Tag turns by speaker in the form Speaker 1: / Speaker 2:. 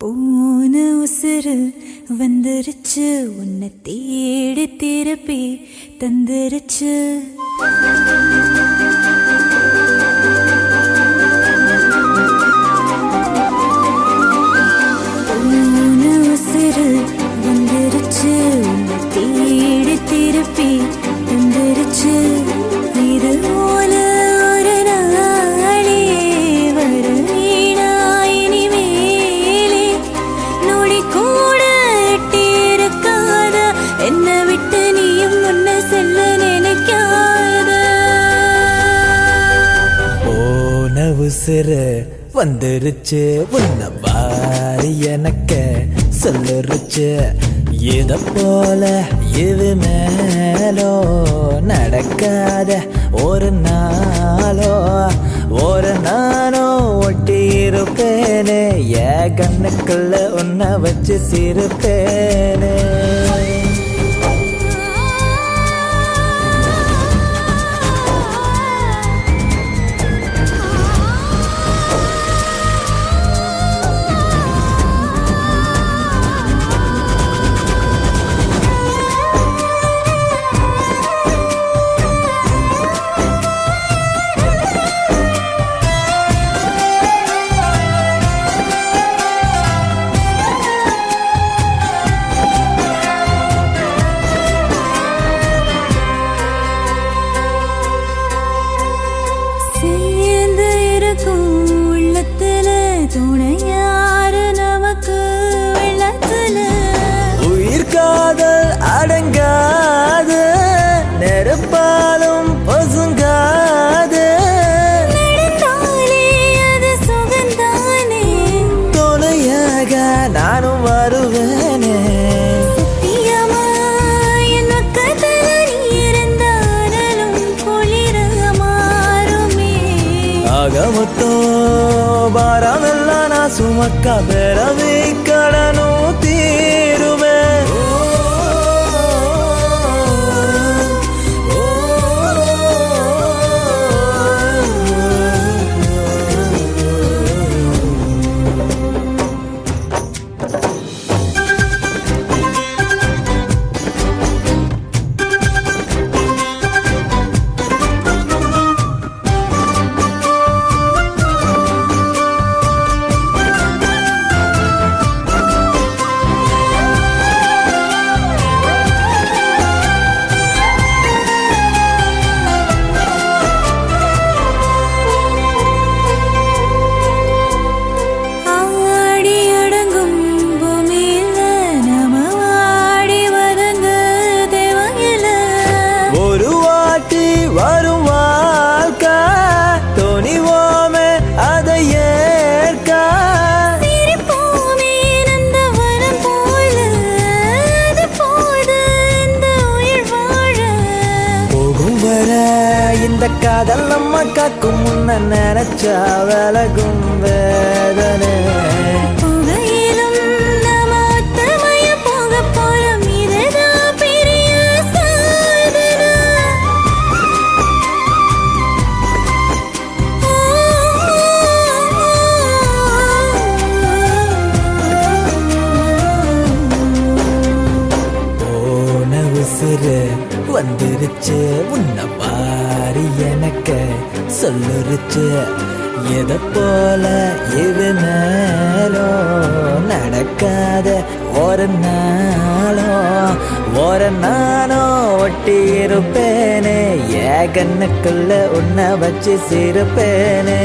Speaker 1: போன உசுறு வந்துருச்சு, உன்னை தேடி திருப்பி தந்துருச்சு. போன உசுறு வந்துருச்சு, உன்னை தேடி திருப்பி தந்துருச்சு. இது போல ஒரு நாளே வருவீனா இனிமேலே, நொடி கூட எட்டி இருக்காத என்னை விட்டு நீயும் முன்ன செல்ல நினைக்காத.
Speaker 2: போன உசுறு வந்துருச்சு, உன்னை வாரி எனக்கு சொல்லுருச்சு. இத போல இது மேலோ நடக்காத ஒரு நாளோ ஒரு நானோ ஒட்டி இருப்பேனே, என் கண்ணுக்குள்ள உன்னை வச்சு சிரிப்பேனே.
Speaker 1: துணையாரு நமக்கு வெள்ளத்துல
Speaker 2: உயிர் காதல் அடங்காது, நெருப்பாலும் பசுங்காது.
Speaker 1: நடந்தாலே அது சுகந்தானே,
Speaker 2: துணையாக நானும் வருவேனே.
Speaker 1: சத்தியமா என் பக்கத்துல நீ இருந்தாலும் குளிர மாறுமே.
Speaker 2: ஆகமொத்தம் பாரமெல்லாம் நான் சுமக்க பெறவே கடனும் தீருமே. வரும் வாழ்க்கை துணிவோமே அதை ஏற்க,
Speaker 1: சிரிப்போமே நந்தவனம் போல, அது போது இந்த உயிர் வாழ.
Speaker 2: போகும் வர இந்த காதல் நம்ம காக்கும், முன்ன நினைச்சா விலகும் வேதனை.
Speaker 1: புகையிலும் நாம ஒத்தமைய போக போறோம், இதுதான் பெரிய சாதனை.
Speaker 2: போன உசுறு வந்துருச்சு, உன்னை வாரி எனக்கு சொல்லுருச்சு. எதை போல இது மேலோ நடக்காத ஒரு நாளோ ஒரு நானோ ஒட்டி இருப்பேனே, என் கண்ணுக்குள்ள உன்னை வச்சு சிரிப்பேனே.